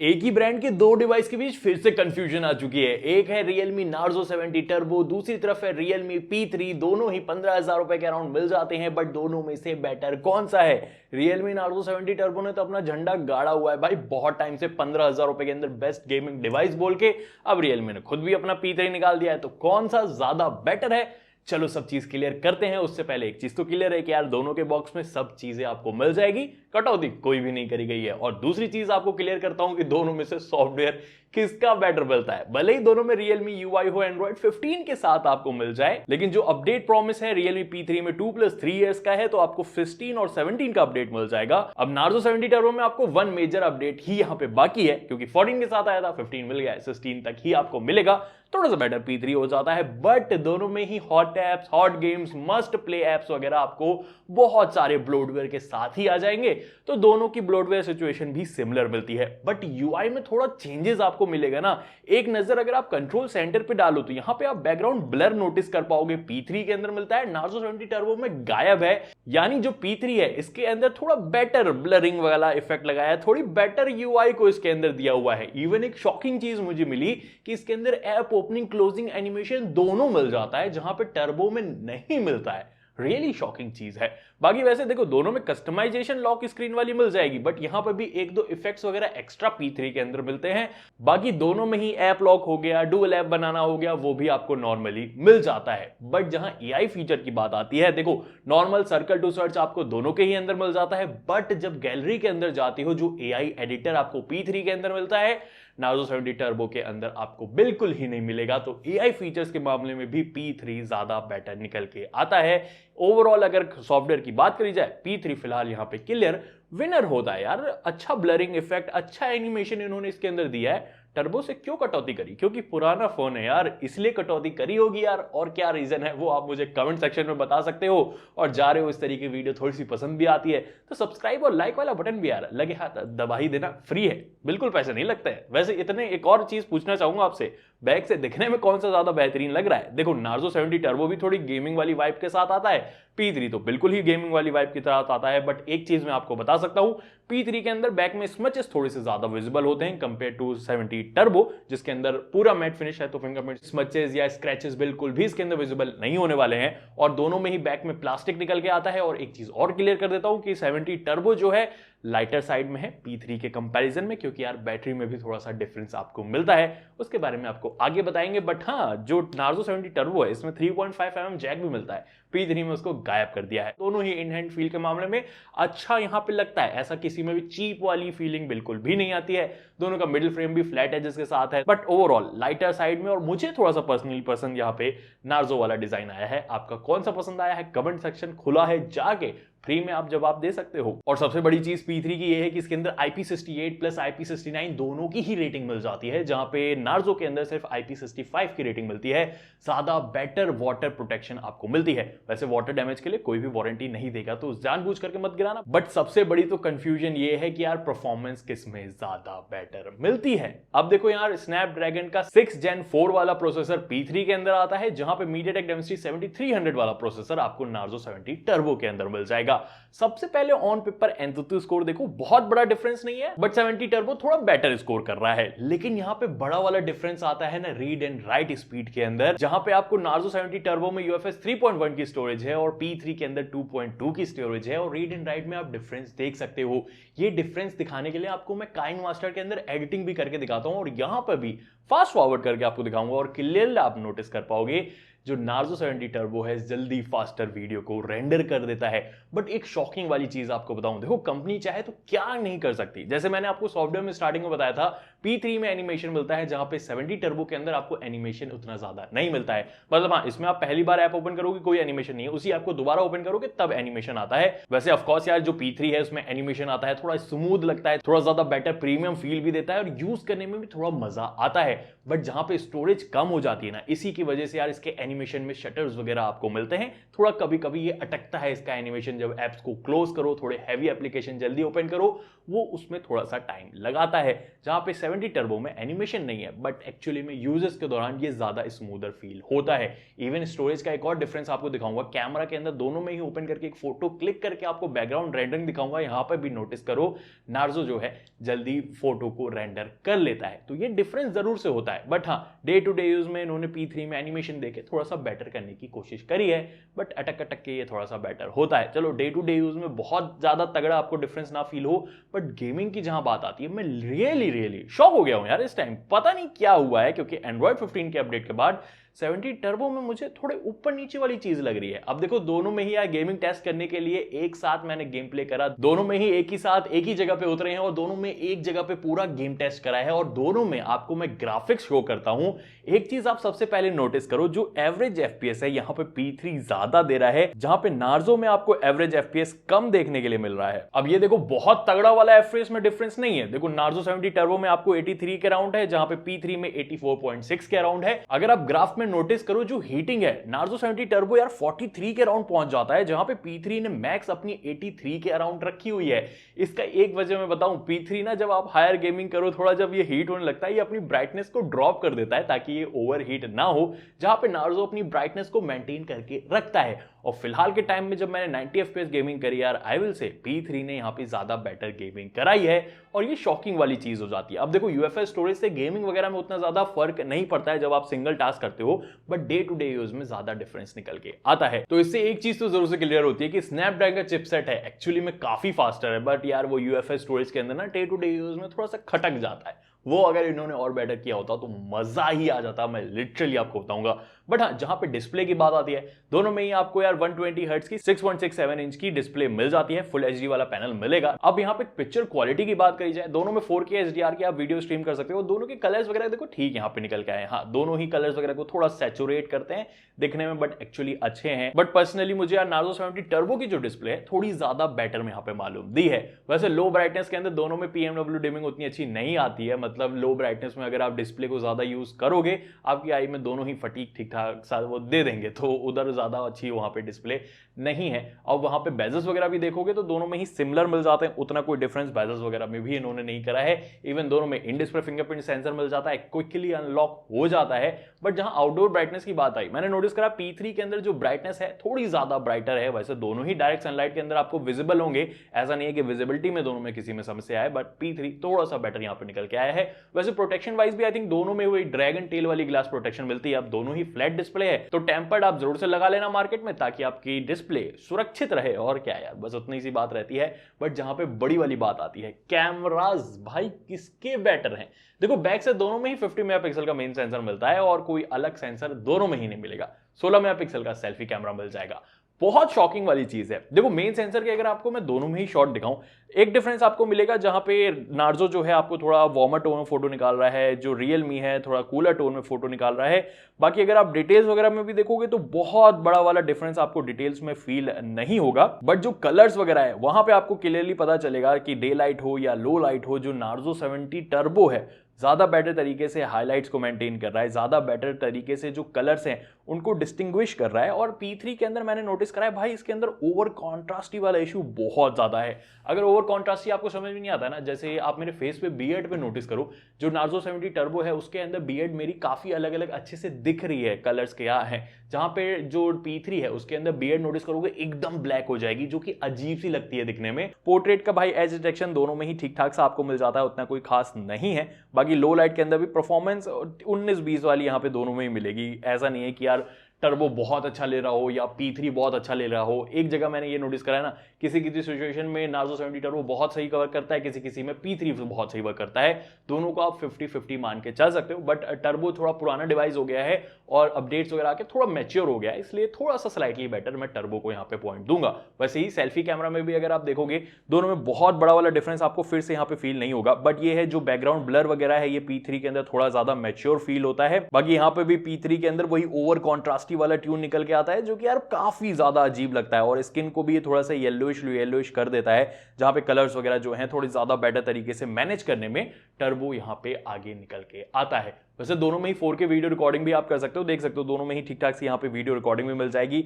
एक ही ब्रांड के दो डिवाइस के बीच फिर से कंफ्यूजन आ चुकी है। एक है Realme Narzo 70 Turbo, दूसरी तरफ है Realme P3। दोनों ही 15,000 रुपए के अराउंड मिल जाते हैं, बट दोनों में से बेटर कौन सा है? Realme Narzo 70 Turbo ने तो अपना झंडा गाड़ा हुआ है भाई बहुत टाइम से, 15,000 रुपए के अंदर बेस्ट गेमिंग डिवाइस बोल के। अब Realme ने खुद भी अपना P3 निकाल दिया है, तो कौन सा ज्यादा बेटर है? चलो सब चीज क्लियर करते हैं। उससे पहले एक चीज तो क्लियर है कि यार दोनों के बॉक्स में सब चीजें आपको मिल जाएगी, कटौती कोई भी नहीं करी गई है। और दूसरी चीज आपको क्लियर करता हूं कि दोनों में से सॉफ्टवेयर किसका बेटर मिलता है। भले ही दोनों में Realme UI हो Android 15 के साथ आपको मिल जाए, लेकिन जो अपडेट प्रॉमिस है Realme P3 में 2+3 इयर्स का है, तो आपको 15 और 17 का अपडेट मिल जाएगा। अब Narzo 70 Turbo में आपको वन मेजर अपडेट ही यहां पे बाकी है, क्योंकि 14 के साथ आया था, 15 मिल गया, 16 तक ही आपको मिलेगा। थोड़ा सा बेटर P3 हो जाता है, बट दोनों में ही hot apps, hot games, must play apps वगैरह आपको बहुत सारे ब्लोटवेयर के साथ ही आ जाएंगे। तो दोनों की ब्लोटवेयर सिचुएशन भी सिमिलर मिलती है, बट यूआई में थोड़ा चेंजेस आपको मिलेगा ना। एक नजर अगर आप कंट्रोल सेंटर पे डालो तो यहां पे आप बैकग्राउंड ब्लर नोटिस कर पाओगे, P3 के अंदर मिलता है, Narzo 70 Turbo में गायब है। यानी जो P3 है इसके अंदर थोड़ा बेटर ब्लरिंग वाला इफेक्ट लगाया है, थोड़ी बेटर यूआई को इसके अंदर दिया हुआ है। इवन एक शॉकिंग चीज मुझे मिली कि इसके अंदर ऐप ओपनिंग क्लोजिंग एनिमेशन दोनों मिल जाता है, जहां पे टर्बो में नहीं मिलता है। रियली शॉकिंग चीज है। बाकी वैसे देखो दोनों में कस्टमाइजेशन लॉक स्क्रीन वाली मिल जाएगी, बट यहां पर भी एक दो इफेक्ट्स वगैरह एक्स्ट्रा P3 के अंदर मिलते हैं। बाकी दोनों में ही ऐप लॉक हो गया, डुअल ऐप बनाना हो गया, वो भी आपको नॉर्मली मिल जाता है। बट जहां AI फीचर की बात आती है, देखो नॉर्मल सर्कल टू सर्च आपको दोनों के ही अंदर मिल जाता है, बट जब गैलरी के अंदर जाती हो, जो AI एडिटर आपको P3 के अंदर मिलता है, Narzo 70 Turbo के अंदर आपको बिल्कुल ही नहीं मिलेगा। तो AI फीचर्स के मामले में भी P3 ज्यादा बेटर निकल के आता है। ओवरऑल अगर सॉफ्टवेयर की बात करी जाए, P3 फिलहाल यहां पे क्लियर विनर होता है यार। अच्छा ब्लरिंग इफेक्ट, अच्छा एनिमेशन इन्होंने इसके अंदर दिया है। टर्बो से क्यों कटौती करी? क्योंकि पुराना फोन है यार, इसलिए कटौती करी होगी यार। और क्या रीजन है वो आप मुझे कमेंट सेक्शन में बता सकते हो। और जा रहे हो इस तरीके की वीडियो थोड़ी सी पसंद भी आती है तो सब्सक्राइब और लाइक वाला बटन भी यार लगे हाथ दबा ही देना, फ्री है, बिल्कुल पैसे नहीं लगते हैं। वैसे इतने एक और चीज पूछना चाहूंगा आपसे, बैक से दिखने में कौन सा ज्यादा बेहतरीन लग रहा है? देखो Narzo 70 Turbo भी थोड़ी गेमिंग वाली वाइब के साथ आता है, P3 तो बिल्कुल ही गेमिंग वाली वाइब की तरह आता है। बट एक चीज मैं आपको बता सकता हूं, P3 के अंदर बैक में स्मचेस थोड़े से ज्यादा विजिबल होते हैं कंपेयर टू 70 Turbo, जिसके अंदर पूरा मैट फिनिश है, तो फिंगरप्रिंट स्मचेस या स्क्रैचेस बिल्कुल भी इसके अंदर विजिबल नहीं होने वाले हैं। और दोनों में ही बैक में प्लास्टिक निकल के आता है। और एक चीज और क्लियर कर देता हूं कि 70 Turbo जो है लाइटर साइड में है P3 के कंपैरिजन में, क्योंकि यार बैटरी में भी थोड़ा सा डिफरेंस आपको मिलता है, उसके बारे में आपको आगे बताएंगे। बट हाँ, जो Narzo 70 Turbo है इसमें 3.5 mm जैक भी मिलता है, P3 में उसको गायब कर दिया है। दोनों ही इन हैंड फील के मामले में अच्छा यहां पे लगता है, ऐसा किसी में भी चीप वाली फीलिंग बिल्कुल भी नहीं आती है। दोनों का मिडिल फ्रेम भी फ्लैट एजेस के साथ है, बट ओवरऑल लाइटर साइड में। और मुझे थोड़ा सा पर्सनली पसंद यहाँ पे Narzo वाला डिजाइन आया है। आपका कौन सा पसंद आया है? कमेंट सेक्शन खुला है, जाके फ्री में आप जवाब दे सकते हो। और सबसे बड़ी चीज P3 की ये है कि इसके अंदर IP68 प्लस IP69 दोनों की ही रेटिंग मिल जाती है, जहां पे Narzo के अंदर सिर्फ IP65 की रेटिंग मिलती है। ज्यादा बेटर वाटर प्रोटेक्शन आपको मिलती है। वैसे वाटर डैमेज के लिए कोई भी वारंटी नहीं देगा, तो जानबूझ करके मत गिराना। बट सबसे बड़ी तो कंफ्यूजन ये है कि यार परफॉर्मेंस किस में ज्यादा बेटर मिलती है। अब देखो यार, स्नैपड्रैगन का 6 Gen 4 वाला प्रोसेसर P3 के अंदर आता है, जहां पे MediaTek Dimensity 7300 वाला प्रोसेसर आपको Narzo 70 Turbo के अंदर मिल जाएगा। सबसे पहले ऑन पेपर Antutu स्कोर देखो, बहुत बड़ा डिफरेंस नहीं है, बट 70 Turbo थोड़ा बेटर स्कोर कर रहा है। लेकिन यहां पे बड़ा वाला डिफरेंस आता है ना रीड एंड राइट स्पीड के अंदर, जहां पे आपको Narzo 70 Turbo में UFS 3.1 की स्टोरेज है और P3 के अंदर 2.2 की स्टोरेज है। और रीड एंड राइट में आप डिफरेंस देख सकते हो। ये डिफरेंस दिखाने के लिए आपको मैं काइनमास्टर के अंदर एडिटिंग भी करके दिखाता हूं, और यहां पर भी फास्ट फॉरवर्ड करके आपको दिखाऊंगा, और क्लियरली आप नोटिस कर पाओगे जो Narzo 70 Turbo है जल्दी फास्टर वीडियो को रेंडर कर देता है। बट एक शॉकिंग वाली चीज आपको बताऊं, देखो कंपनी चाहे तो क्या नहीं कर सकती। जैसे मैंने आपको सॉफ्टवेयर में स्टार्टिंग में बताया था, P3 में एनिमेशन मिलता है, जहां पे 70 Turbo के अंदर आपको एनिमेशन उतना ज्यादा नहीं मिलता है। मतलब हाँ, इसमें आप पहली बार ऐप ओपन करोगे कोई एनिमेशन नहीं है, उसी ऐप को दोबारा ओपन करोगे तब एनिमेशन आता है। वैसे ऑफकोर्स यार, जो P3 है उसमें एनिमेशन आता है, थोड़ा स्मूथ लगता है, थोड़ा ज्यादा बेटर प्रीमियम फील भी देता है, और यूज करने में भी थोड़ा मजा आता है। बट जहां पे स्टोरेज कम हो जाती है ना, इसी की वजह से यार इसके एनिमेशन में शटर्स वगैरह आपको मिलते हैं। थोड़ा कभी कभी ये अटकता है इसका एनिमेशन, जब एप्स को क्लोज करो, थोड़े हैवी एप्लीकेशन जल्दी ओपन करो, वो उसमें थोड़ा सा टाइम लगाता है। जहां पे 70 टर्बो में एनिमेशन नहीं है, बट एक्चुअली में यूजर्स के दौरान ये ज्यादा स्मूदर फील होता है। इवन स्टोरेज का एक और डिफरेंस आपको दिखाऊंगा, कैमरा के अंदर दोनों में ही ओपन करके एक फोटो क्लिक करके आपको बैकग्राउंड रेंडरिंग दिखाऊंगा। यहां पर भी नोटिस करो नार्जो जो है जल्दी फोटो को रेंडर कर लेता है, तो ये डिफरेंस जरूर से होता है। बट हाँ, डे टू डे यूज में इन्होंने P3 में एनिमेशन देके थोड़ा सा बेटर करने की कोशिश करी है, बट अटक अटक के ये थोड़ा सा बेटर होता है। चलो, डे टू डे यूज में बहुत ज्यादा तगड़ा आपको डिफरेंस ना फील हो, बट गेमिंग की जहां बात आती है, मैं रियली शॉक हो गया हूं यार इस टाइम। पता नहीं क्या हुआ है, क्योंकि एंड्रॉइड 15 के अपडेट के बाद 70 टर्बो में मुझे थोड़े ऊपर नीचे वाली चीज लग रही है। अब देखो, दोनों में ही यार गेमिंग टेस्ट करने के लिए एक साथ मैंने गेम प्ले करा, दोनों में ही एक ही साथ एक ही जगह पे उतरे हैं और दोनों में एक जगह पे पूरा गेम टेस्ट करा है, और दोनों में आपको मैं ग्राफिक्स शो करता हूं। एक चीज आप सबसे पहले नोटिस करो, जो एवरेज FPS है यहां पे P3 ज्यादा दे रहा है, जहां पे नार्जो में आपको एवरेज FPS कम देखने के लिए मिल रहा है। अब ये देखो, बहुत तगड़ा वाला FPS में डिफरेंस नहीं है। देखो, नार्जो 70 टर्बो में आपको 83 के अराउंड है, जहां पे P3 में 84.6 के अराउंड है। अगर आप ग्राफ में नोटिस करो, जो हीटिंग है, नार्जो 70 टर्बो यार 43 के अराउंड पहुंच जाता है, जहां पे P3 ने मैक्स अपनी 83 के अराउंड रखी हुई है। इसका एक वजह मैं बताऊं, P3 ना जब आप हायर गेमिंग करो, थोड़ा जब ये हीट होने लगता है, ये अपनी ब्राइटनेस को ड्रॉप कर देता है ताकि ये ओवर हीट ना हो, जहां पे नार्जो अपनी ब्राइटनेस को मेंटेन करके रखता है। और फिलहाल के टाइम में जब मैंने 90 FPS गेमिंग करी यार, आई विल से P3 ने यहां पे ज्यादा बेटर गेमिंग कराई है, और ये शॉकिंग वाली चीज हो जाती है। अब देखो, UFS स्टोरेज से गेमिंग वगैरह में उतना ज्यादा फर्क नहीं पड़ता है जब आप सिंगल टास्क करते हो, but day to day use में ज्यादा डिफरेंस निकल के आता है। तो इससे एक चीज तो जरूर से क्लियर होती है कि स्नैपड्रैगन का चिपसेट है एक्चुअली में काफी फास्टर है, बट यार वो UFS स्टोरेज के अंदर ना डे टू डे यूज में थोड़ा सा खटक जाता है। वो अगर इन्होंने और बेटर किया होता तो मजा ही आ जाता, मैं लिटरली आपको बताऊंगा। बट हाँ, जहां पे डिस्प्ले की बात आती है, दोनों में ही आपको यार 120 हर्ट्ज की 6.67 इंच की डिस्प्ले मिल जाती है, फुल HD वाला पैनल मिलेगा। अब यहाँ पे पिक्चर क्वालिटी की बात करी जाए, दोनों में 4K HDR की आप वीडियो स्ट्रीम कर सकते हो। दोनों के कलर्स वगैरह देखो ठीक यहाँ पे निकल के आए, हाँ दोनों ही कलर्स वगैरह को थोड़ा सैचुरेट करते हैं दिखने में, बट एक्चुअली अच्छे हैं। बट पर्सनली मुझे यार नार्जो 70 टर्बो की जो डिस्प्ले है थोड़ी ज्यादा बेटर में यहाँ पे मालूम दी है। वैसे लो ब्राइटनेस के अंदर दोनों में PMW डिमिंग उतनी अच्छी नहीं आती है, मतलब लो ब्राइटनेस में अगर आप डिस्प्ले को ज्यादा यूज करोगे, आपकी आई में दोनों ही फटीक ठीक ठाक साथ वो दे देंगे, तो उधर ज्यादा अच्छी वहां पे डिस्प्ले नहीं है। और वहां पे बेजल्स वगैरह भी देखोगे तो दोनों में ही सिमिलर मिल जाते हैं, उतना कोई डिफरेंस बेजल्स वगैरह में भी इन्होंने नहीं करा है। इवन दोनों में इन डिस्प्ले फिंगरप्रिंट सेंसर मिल जाता है, क्विकली अनलॉक हो जाता है। बट जहां आउटडोर ब्राइटनेस की बात आई, मैंने नोटिस करा P3 के अंदर जो ब्राइटनेस है थोड़ी ज्यादा ब्राइटर है। वैसे दोनों ही डायरेक्ट सनलाइट के अंदर आपको विजिबल होंगे, ऐसा नहीं है कि विजिबिलिटी में दोनों में किसी में समस्या है, बट P3 थोड़ा सा बेटर यहां पे निकल के आया है। वैसे प्रोटेक्शन वाइज भी आई थिंक दोनों में वही ड्रैगन टेल वाली ग्लास प्रोटेक्शन मिलती है। अब दोनों ही फ्लैट डिस्प्ले है, तो टेम्पर्ड आप जरूर से लगा लेना मार्केट में, ताकि आपकी डिस्प्ले सुरक्षित रहे। और क्या यार, बस उतनी सी बात रहती है। बट जहां पे बड़ी वाली बात आती है, कैमरास भाई किसके बेटर हैं। देखो, बैक से दोनों में ही 50 मेगापिक्सल का मेन सेंसर मिलता है, और कोई अलग सेंसर दोनों में ही नहीं मिलेगा। 16 मेगापिक्सल का सेल्फी कैमरा मिल जाएगा। बहुत शॉकिंग वाली चीज है। देखो, मेन सेंसर के अगर आपको मैं दोनों में ही शॉट दिखाऊं, एक डिफरेंस आपको मिलेगा, जहां पे नार्जो जो है आपको थोड़ा वार्मर टोन में फोटो निकाल रहा है, जो रियलमी है थोड़ा कूलर टोन में फोटो निकाल रहा है। बाकी अगर आप डिटेल्स वगैरह में भी देखोगे तो बहुत बड़ा वाला डिफरेंस आपको डिटेल्स में फील नहीं होगा। बट जो कलर्स वगैरह है वहां पे आपको क्लियरली पता चलेगा कि डे लाइट हो या लो लाइट हो, जो नार्जो 70 टर्बो है ज्यादा बेटर तरीके से हाइलाइट्स को मेंटेन कर रहा है, ज्यादा बेटर तरीके से जो कलर्स हैं उनको डिस्टिंग्विश कर रहा है। और P3 के अंदर मैंने नोटिस करा है भाई, इसके अंदर ओवर कॉन्ट्रास्टी वाला इशू बहुत ज्यादा है। अगर ओवर कॉन्ट्रास्टी आपको समझ में नहीं आता ना, जैसे आप मेरे फेस पे बियर्ड पे नोटिस करो, जो नार्जो 70 टर्बो है उसके अंदर बियर्ड मेरी काफी अलग अलग अच्छे से दिख रही है, कलर्स क्या है। जहां पे जो P3 है उसके अंदर बियर्ड नोटिस करोगे एकदम ब्लैक हो जाएगी, जो कि अजीब सी लगती है दिखने में। पोर्ट्रेट का भाई एज डिटेक्शन दोनों में ही ठीक ठाक सा आपको मिल जाता है, उतना कोई खास नहीं है। बाकी लो लाइट के अंदर भी परफॉर्मेंस 19-20 वाली यहाँ पे दोनों में ही मिलेगी। ऐसा नहीं है कि यार टर्बो बहुत अच्छा ले रहा हो या P3 बहुत अच्छा ले रहा हो। एक जगह मैंने ये नोटिस करा है ना, किसी किसी सिचुएशन में नार्जो 70 टर्बो बहुत सही कवर करता है, किसी किसी में P3 बहुत सही वर्क करता है। दोनों को आप 50-50 मान के चल सकते हो। बट टर्बो थोड़ा पुराना डिवाइस हो गया है और अपडेट्स वगैरह आके थोड़ा मैच्योर हो गया है, इसलिए थोड़ा सा स्लाइटली बेटर मैं टर्बो को यहाँ पे पॉइंट दूंगा। वैसे ही सेल्फी कैमरा में भी अगर आप देखोगे, दोनों में बहुत बड़ा वाला डिफरेंस आपको फिर से यहाँ पे फील नहीं होगा। बट ये है जो बैकग्राउंड ब्लर वगैरह है, ये P3 के अंदर थोड़ा ज्यादा मैच्योर फील होता है। बाकी यहाँ पे भी P3 के अंदर वही ओवर कॉन्ट्रास्टी वाला ट्यून निकल के आता है, जो कि यार काफी ज्यादा अजीब लगता है, और स्किन को भी ये थोड़ा सा येलोइश कर देता है, जहां पे कलर्स वगैरह जो हैं थोड़ी ज्यादा बेटर तरीके से मैनेज करने में टर्बो यहां पे आगे निकल के आता है। वैसे दोनों में ही 4K वीडियो रिकॉर्डिंग भी आप कर सकते हो, देख सकते हो दोनों में ही ठीक ठाक से यहाँ पे वीडियो रिकॉर्डिंग भी मिल जाएगी।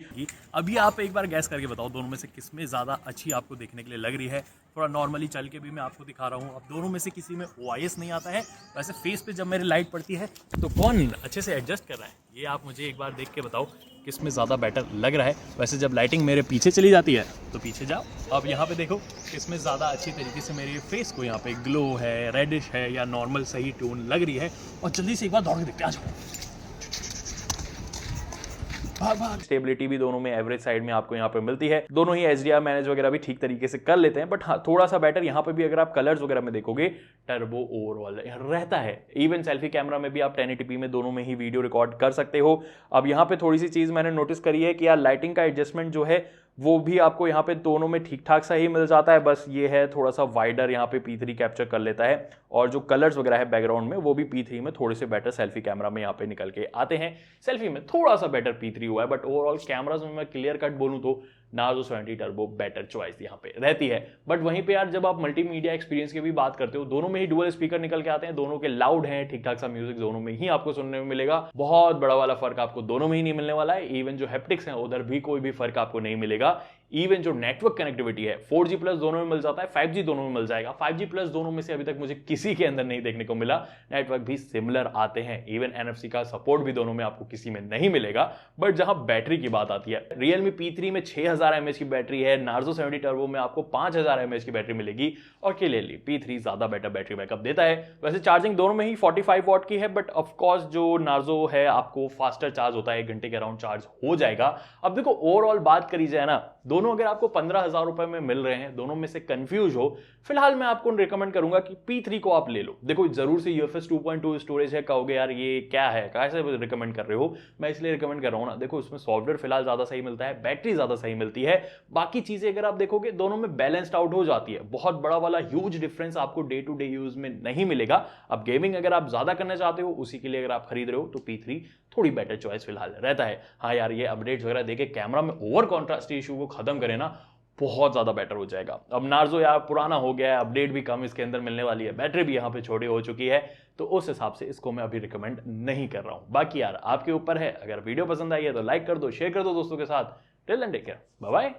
अभी आप एक बार गैस करके बताओ दोनों में से किस में ज़्यादा अच्छी आपको देखने के लिए लग रही है। थोड़ा नॉर्मली चल के भी मैं आपको दिखा रहा हूँ। अब दोनों में से किसी में OIS नहीं आता है, वैसे फेस पे जब मेरी लाइट पड़ती है तो कौन अच्छे से एडजस्ट कर रहा है, ये आप मुझे एक बार देख के बताओ किस में ज़्यादा बेटर लग रहा है। वैसे जब लाइटिंग मेरे पीछे चली जाती है तो पीछे जाओ, अब यहाँ पे देखो किस में ज़्यादा अच्छी तरीके से मेरे फेस को यहाँ पे ग्लो है, रेडिश है या नॉर्मल सही टोन लग रही है। और जल्दी से एक बार दौड़ के देखते आ जाओ। स्टेबिलिटी भी दोनों में एवरेज साइड में आपको यहाँ पे मिलती है। दोनों ही HDR मैनेज वगैरह भी ठीक तरीके से कर लेते हैं, बट हाँ थोड़ा सा बेटर यहाँ पे भी अगर आप कलर्स वगैरह में देखोगे टर्बो ओवरऑल रहता है। इवन सेल्फी कैमरा में भी आप 1080p में दोनों में ही वीडियो रिकॉर्ड कर सकते हो। अब यहाँ पे थोड़ी सी चीज मैंने नोटिस करी है कि यार लाइटिंग का एडजस्टमेंट जो है वो भी आपको यहाँ पे दोनों में ठीक ठाक सा ही मिल जाता है। बस ये है थोड़ा सा वाइडर यहाँ पे P3 कैप्चर कर लेता है, और जो कलर्स वगैरह है बैकग्राउंड में वो भी P3 में थोड़े से बेटर सेल्फी कैमरा में यहाँ पे निकल के आते हैं। सेल्फी में थोड़ा सा बेटर P3 हुआ है, बट ओवरऑल कैमराज में मैं क्लियर कट बोलूँ तो नार्जो 70 टर्बो बेटर चॉइस यहाँ पे रहती है। बट वहीं पे यार जब आप मल्टीमीडिया एक्सपीरियंस की भी बात करते हो, दोनों में ही डुअल स्पीकर निकल के आते हैं, दोनों के लाउड हैं, ठीक ठाक सा म्यूजिक दोनों में ही आपको सुनने में मिलेगा। बहुत बड़ा वाला फर्क आपको दोनों में ही नहीं मिलने वाला है। इवन जो हैप्टिक्स हैं उधर भी कोई भी फर्क आपको नहीं मिलेगा। इवन जो नेटवर्क कनेक्टिविटी है 4G प्लस दोनों में मिल जाता है, 5G दोनों में मिल जाएगा। 5G प्लस दोनों में से अभी तक मुझे किसी के अंदर नहीं देखने को मिला। नेटवर्क भी सिमिलर आते हैं, इवन NFC का सपोर्ट भी दोनों में आपको किसी में नहीं मिलेगा। बट जहां बैटरी की बात आती है, Realme P3 में 6000 mAh की बैटरी है, नार्जो 70 टर्बो में आपको 5000 mAh की बैटरी मिलेगी, और क्लियरली P3 ज्यादा बेटर बैटरी बैकअप देता है। वैसे चार्जिंग दोनों में ही 45 वॉट की है, बट ऑफकोर्स जो नार्जो है आपको फास्टर चार्ज होता है, 1 घंटे के अराउंड चार्ज हो जाएगा। अब देखो ओवरऑल बात करी जाए ना, दोनों अगर आपको 15,000 रुपए में मिल रहे हैं, दोनों में से कंफ्यूज हो, फिलहाल मैं आपको रिकमेंड करूंगा कि P3 को आप ले लो। देखो जरूर से UFS 2.2 स्टोरेज है, कहोगे यार ये क्या है, कैसे रिकमेंड कर रहे हो, मैं इसलिए रिकमेंड कर रहा हूं ना, देखो उसमें सॉफ्टवेयर फिलहाल ज्यादा सही मिलता है, बैटरी ज्यादा सही मिलती है, बाकी चीजें अगर आप देखोगे दोनों में बैलेंस्ड आउट हो जाती है। बहुत बड़ा वाला ह्यूज डिफरेंस आपको डे टू डे यूज में नहीं मिलेगा। अब गेमिंग अगर आप ज्यादा करना चाहते हो, उसी के लिए अगर आप खरीद रहे हो, तो P3 थोड़ी बेटर चॉइस फिलहाल रहता है। हाँ यार ये अपडेट्स वगैरह देके कैमरा में ओवर कॉन्ट्रास्ट इशू को खत्म करें ना, बहुत ज्यादा बेटर हो जाएगा। अब नार्जो यार पुराना हो गया है, अपडेट भी कम इसके अंदर मिलने वाली है, बैटरी भी यहाँ पे छोटी हो चुकी है, तो उस हिसाब से इसको मैं अभी रिकमेंड नहीं कर रहा हूं। बाकी यार आपके ऊपर है, अगर वीडियो पसंद आई है तो लाइक कर दो, शेयर कर दो दोस्तों के साथ। Till then take care, bye bye.